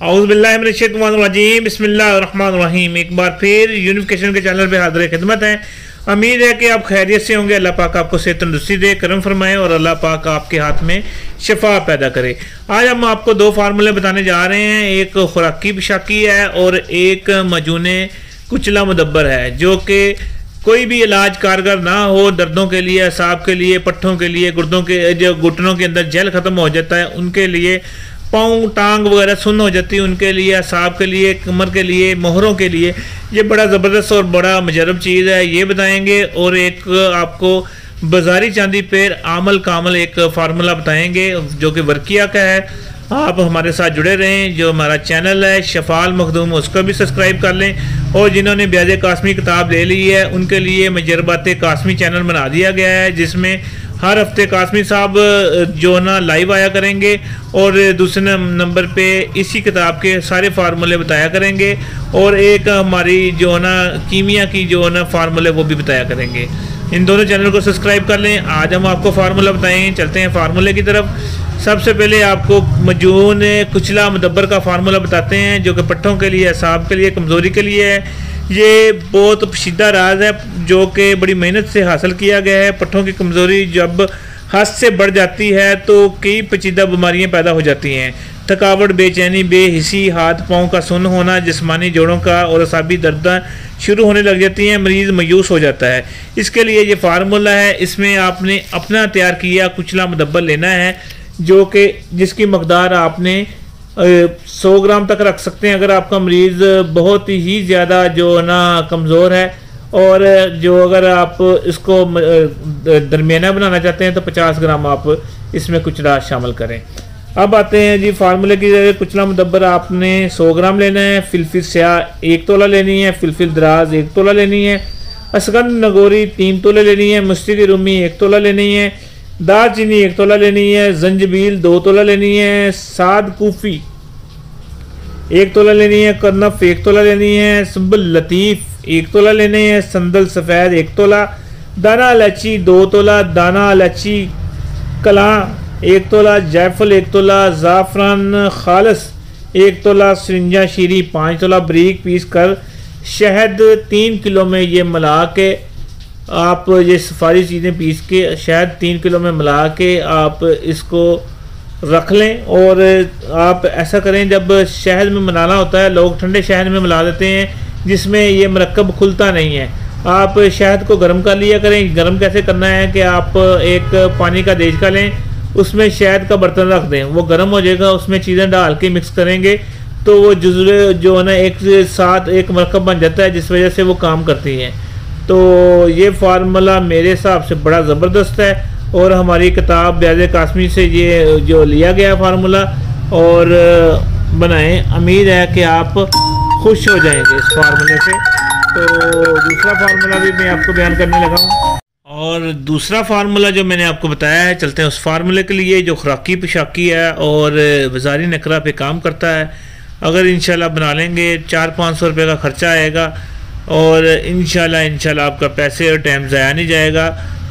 औज़ुबिल्लाहिमिनश्शैतानिर्रजीम बिस्मिल्लाहिर्रहमानिर्रहीम। एक बार फिर यूनिफिकेशन के चैनल पे हाज़िर खिदमत है। उम्मीद है कि आप खैरियत से होंगे। अल्लाह पाक आपको सेहत तंदुरुस्ती दे, करम फरमाए और अल्लाह पाक आपके हाथ में शफा पैदा करे। आज हम आपको दो फार्मूले बताने जा रहे हैं। एक खुराकी पिशाकी है और एक मजून कुचला मुदब्बर है, जो कि कोई भी इलाज कारगर ना हो, दर्दों के लिए, असाब के लिए, पट्ठों के लिए, गुर्दों के जो घुटनों के अंदर जल ख़त्म हो जाता है उनके लिए, पाँव टांग वगैरह सुन्न हो जाती है उनके लिए, असाब के लिए, कमर के लिए, मोहरों के लिए, ये बड़ा ज़बरदस्त और बड़ा मुजरब चीज़ है, ये बताएंगे। और एक आपको बाजारी चांदी पर आमल कामल एक फार्मूला बताएंगे जो कि वर्किया का है। आप हमारे साथ जुड़े रहें। जो हमारा चैनल है शफाल मखदूम, उसको भी सब्सक्राइब कर लें। और जिन्होंने ब्याज कासमी किताब ले ली है उनके लिए मजरबात कासमी चैनल बना दिया गया है, जिसमें हर हफ्ते कासमी साहब जो ना लाइव आया करेंगे और दूसरे नंबर पे इसी किताब के सारे फार्मूले बताया करेंगे, और एक हमारी जो ना कीमिया की जो ना फार्मूले वो भी बताया करेंगे। इन दोनों चैनल को सब्सक्राइब कर लें। आज हम आपको फार्मूला बताएं, चलते हैं फार्मूले की तरफ। सबसे पहले आपको मजून कुचला मुदब्बर का फार्मूला बताते हैं, जो कि पट्ठों के लिए, असाब के लिए, कमज़ोरी के लिए है। ये बहुत पेचीदा राज है जो कि बड़ी मेहनत से हासिल किया गया है। पट्ठों की कमज़ोरी जब हद से बढ़ जाती है तो कई पेचीदा बीमारियां पैदा हो जाती हैं। थकावट, बेचैनी, बेहिसी, हाथ पाँव का सुन्न होना, जिस्मानी जोड़ों का और असाबी दर्द शुरू होने लग जाती हैं, मरीज़ मायूस हो जाता है। इसके लिए ये फार्मूला है। इसमें आपने अपना तैयार किया कुचला मुदब्बर लेना है, जो कि जिसकी मकदार आपने 100 ग्राम तक रख सकते हैं। अगर आपका मरीज़ बहुत ही ज़्यादा जो ना कमज़ोर है, और जो अगर आप इसको दरमियाना बनाना चाहते हैं तो 50 ग्राम आप इसमें कुचला शामिल करें। अब आते हैं जी फार्मूले की। कुचला मुदब्बर आपने 100 ग्राम लेना है, फिलफिल स्याह 1 तोला लेनी है, फिलफिल दराज 1 तोला लेनी है, असगंध नगोरी 3 तोले लेनी है, मुश्तकी रूमी 1 तोला लेनी है, दालचीनी 1 तोला लेनी है, जंजबील 2 तोला लेनी है, साद कूफी 1 तोला लेनी है, करनफ 1 तोला लेनी है, सुबल लतीफ़ 1 तोला लेनी है, संदल सफ़ेद 1 तोला, दाना इलायची 2 तोला, दाना इलायची कलां 1 तोला, जायफल 1 तोला, ज़ाफ़रान खालस 1 तोला, सरिंजा शीरी 5 तोला बारीक पीस कर, शहद 3 किलो में ये मिला के आप ये सारी चीज़ें पीस के शहद 3 किलो में मिला के आप इसको रख लें। और आप ऐसा करें, जब शहद में मिलाना होता है लोग ठंडे शहद में मिला देते हैं जिसमें ये मरकब खुलता नहीं है। आप शहद को गर्म कर लिया करें। गर्म कैसे करना है कि आप एक पानी का देचका लें, उसमें शहद का बर्तन रख दें, वो गर्म हो जाएगा, उसमें चीज़ें डाल के मिक्स करेंगे तो वो जुज़वे जो है ना एक साथ एक मरकब बन जाता है, जिस वजह से वो काम करती हैं। तो ये फार्मूला मेरे हिसाब से बड़ा ज़बरदस्त है और हमारी किताब ब्याज कासमी से ये जो लिया गया फार्मूला और बनाएं। उम्मीद है कि आप खुश हो जाएंगे इस फार्मूले से। तो दूसरा फार्मूला भी मैं आपको बयान करने लगा हूँ, और दूसरा फार्मूला जो मैंने आपको बताया है, चलते हैं उस फार्मूले के लिए, जो खुराकी पिशाकी है और बाज़ारी नकरा पे काम करता है। अगर इंशाल्लाह बना लेंगे 400-500 रुपये का ख़र्चा आएगा और इंशाल्लाह आपका पैसे और टाइम ज़ाया नहीं जाएगा।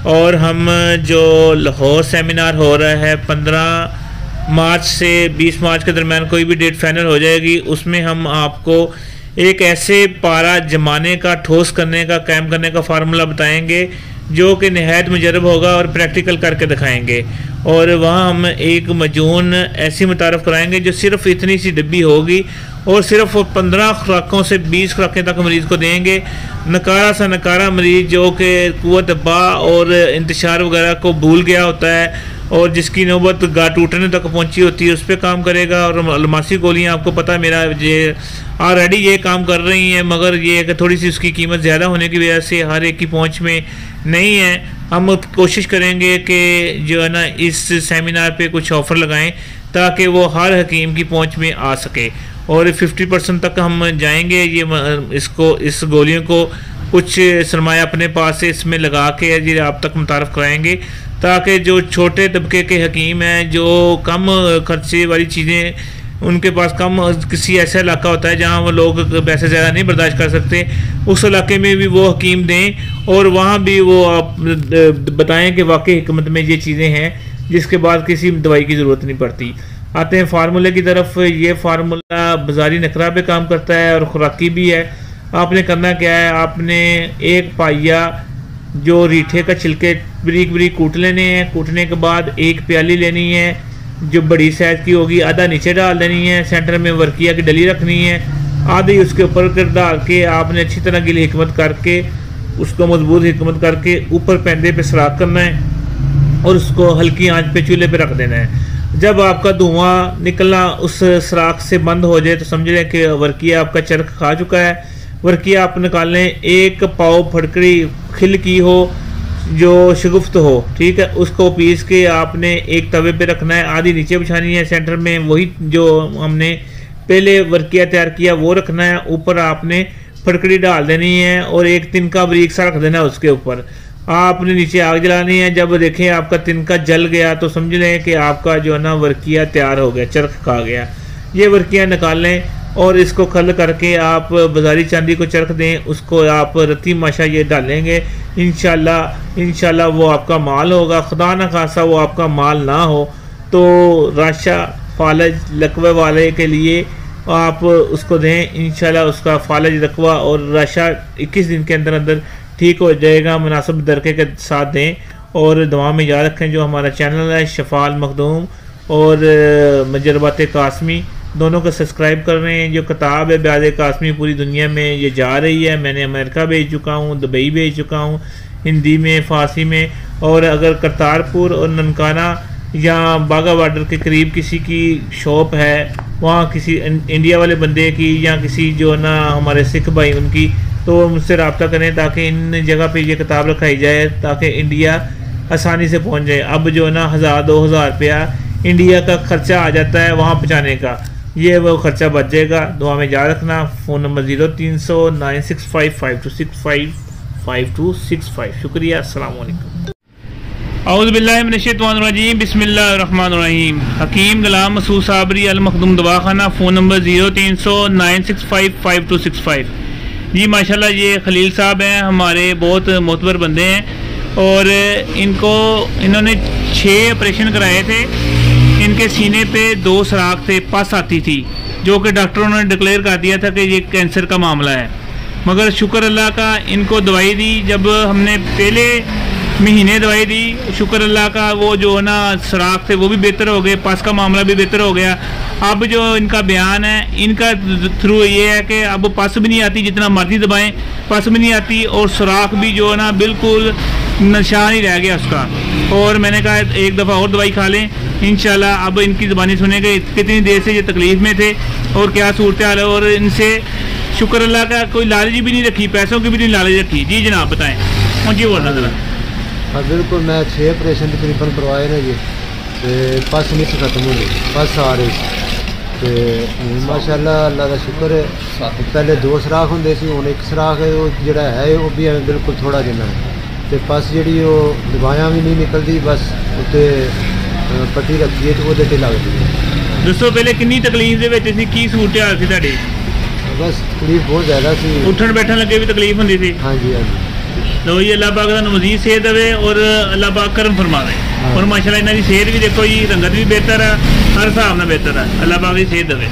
और हम जो लाहौर सेमिनार हो रहा है 15 मार्च से 20 मार्च के दरमियान, कोई भी डेट फाइनल हो जाएगी, उसमें हम आपको एक ऐसे पारा जमाने का, ठोस करने का, कायम करने का फार्मूला बताएंगे जो कि नहायत मुजरब होगा और प्रैक्टिकल करके दिखाएंगे। और वहाँ हम एक मजून ऐसी मुतारफ़ कराएंगे जो सिर्फ इतनी सी डिब्बी होगी और सिर्फ 15 खुराकों से 20 खुराकें तक मरीज़ को देंगे। नकारा सा नकारा मरीज़ जो कि कुव्वत बा और इंतशार वगैरह को भूल गया होता है और जिसकी नौबत गा टूटने तक पहुंची होती है, उस पर काम करेगा। और अलमासी गोलियां आपको पता है मेरा ये ऑलरेडी ये काम कर रही हैं, मगर ये कि थोड़ी सी उसकी कीमत ज़्यादा होने की वजह से हर एक की पहुंच में नहीं है। हम कोशिश करेंगे कि जो है ना इस सेमिनार पे कुछ ऑफ़र लगाएं ताकि वो हर हकीम की पहुंच में आ सके, और 50% तक हम जाएंगे। ये इस गोलियों को कुछ सरमाया अपने पास से इसमें लगा के जी आप तक मुतारफ़ कराएंगे, ताकि जो छोटे तबके के हकीम हैं, जो कम खर्चे वाली चीज़ें उनके पास कम, किसी ऐसा इलाका होता है जहाँ वो लोग पैसे ज़्यादा नहीं बर्दाश्त कर सकते, उस इलाके में भी वो हकीम दें और वहाँ भी वो आप बताएं कि वाकई हिकमत में ये चीज़ें हैं जिसके बाद किसी दवाई की ज़रूरत नहीं पड़ती। आते हैं फार्मूले की तरफ। ये फार्मूला बाजारी नकरा पे काम करता है और खुराकी भी है। आपने करना क्या है, आपने एक पाइया जो रीठे का छिलके बारीक बारीक कूट लेने हैं। कूटने के बाद एक प्याली लेनी है जो बड़ी साइज़ की होगी, आधा नीचे डाल देनी है। सेंटर में वर्किया की डली रखनी है, आधी उसके ऊपर कर डाल के आपने अच्छी तरह गिली हिकमत करके उसको मजबूत हिकमत करके ऊपर पैंदे पे सराख करना है और उसको हल्की आंच पे चूल्हे पे रख देना है। जब आपका धुआं निकलना उस सराख से बंद हो जाए तो समझ लें कि वर्किया आपका चरख खा चुका है। वर्किया आप निकाल लें। एक पाव फटकड़ी खिल की हो जो शगुफ्त हो, ठीक है, उसको पीस के आपने एक तवे पे रखना है, आधी नीचे बिछानी है, सेंटर में वही जो हमने पहले वर्किया तैयार किया वो रखना है, ऊपर आपने फटकड़ी डाल देनी है और एक तिनका बारीक सा रख देना है उसके ऊपर। आपने नीचे आग जलानी है। जब देखें आपका तिनका जल गया तो समझ लें कि आपका जो है ना वर्किया तैयार हो गया, चरख खा गया। ये वर्किया निकाल लें और इसको खल करके आप बाजारी चांदी को चरख दें, उसको आप रत्ती माशा ये डालेंगे। इंशाल्लाह वो आपका माल होगा। खुदा न खासा वो आपका माल ना हो तो राशा फालज लकवे वाले के लिए आप उसको दें। इंशाल्लाह उसका फालज रकवा और राशा 21 दिन के अंदर अंदर ठीक हो जाएगा। मुनासिब दरके के साथ दें और दुआ में याद रखें जो हमारा चैनल है शफाल मखदूम और मजरबात कासमी दोनों को सब्सक्राइब कर रहे हैं। जो किताब है ब्याज कासमी पूरी दुनिया में ये जा रही है। मैंने अमेरिका भेज चुका हूँ, दुबई भेज चुका हूँ, हिंदी में, फ़ारसी में। और अगर करतारपुर और ननकाना या बागा बॉर्डर के करीब किसी की शॉप है, वहाँ किसी इंडिया वाले बंदे की या किसी जो ना हमारे सिख भाई उनकी, तो मुझसे रब्ता करें ताकि इन जगह पे ये किताब रखाई जाए ताकि इंडिया आसानी से पहुँच जाए। अब जो है ना 1000-2000 रुपया इंडिया का खर्चा आ जाता है वहाँ पहुँचाने का, ये वो खर्चा बच जाएगा। दुआ में याद रखना। Phone number 0300 965 5265 5265। शुक्रिया। अस्सलाम वालेकुम। औज़ुबिल्लाहि मिनश्शैतानिर्रजीम। बिस्मिल्लाहिर्रहमानिर्रहीम। हकीम गुलाम मसूद साबरी अल मखदूम दवाखाना। Phone number 0300 965 5265। जी माशाल्लाह ये खलील साहब हैं, हमारे बहुत मोतबर बंदे हैं और इन्होंने 6 ऑपरेशन कराए थे। इनके सीने पे 2 सराख थे, पस आती थी, जो कि डॉक्टरों ने डिक्लेयर कर दिया था कि ये कैंसर का मामला है। मगर शुक्र अल्लाह का, इनको दवाई दी, जब हमने पहले महीने दवाई दी, शुक्र अल्लाह का, वो जो है ना सराख थे वो भी बेहतर हो गए, पस का मामला भी बेहतर हो गया। अब जो इनका बयान है, इनका थ्रू ये है कि अब पस भी नहीं आती, जितना मर्जी दबाएं पस भी नहीं आती, और सुराख भी जो है ना बिल्कुल निशान ही रह गया उसका। और मैंने कहा एक दफ़ा और दवाई खा लें, इंशाल्लाह अब इनकी ज़बानी सुनेंगे कितनी देर से ये तकलीफ़ में थे और क्या सूरत हाल है। और इनसे शुक्र अल्लाह का कोई लालच भी नहीं रखी, पैसों की भी नहीं लालच रखी। जी जनाब बताएँ। जी बोलना ज़रा। हाँ बिल्कुल, मैं 6 ऑपरेशन तकरीबन करवाए ने जी, पस नहीं खत्म होनी, पस आ रही तो माशाल्लाह अल्लाह का शुक्र है। पहले 2 सराख होंगे सी, हुण 1 सराख है वो जिहड़ा है वो भी बिल्कुल थोड़ा जिन्ना है। तो पस जी वो दवाइयाँ भी नहीं निकलती, बस उत्ते पट्टी रखी है तो वो लगती है। दोस्तों पहले कितनी तकलीफ के की सूरत हाल सी तुहाडी? बस तकलीफ बहुत ज़्यादा सी, उठन बैठन लगे भी तकलीफ होंदी थी। हाँ जी हाँ जी। तो ये अल्लाह पाक का मजीद सेहत देवे और अल्लाह पाक करम फरमावे। और माशाल्लाह इन्हां दी सेहत भी देखो जी, रंगत भी बेहतर है, हर हिसाब नाल बेहतर है। अल्लाह पाक की सेहत देवे।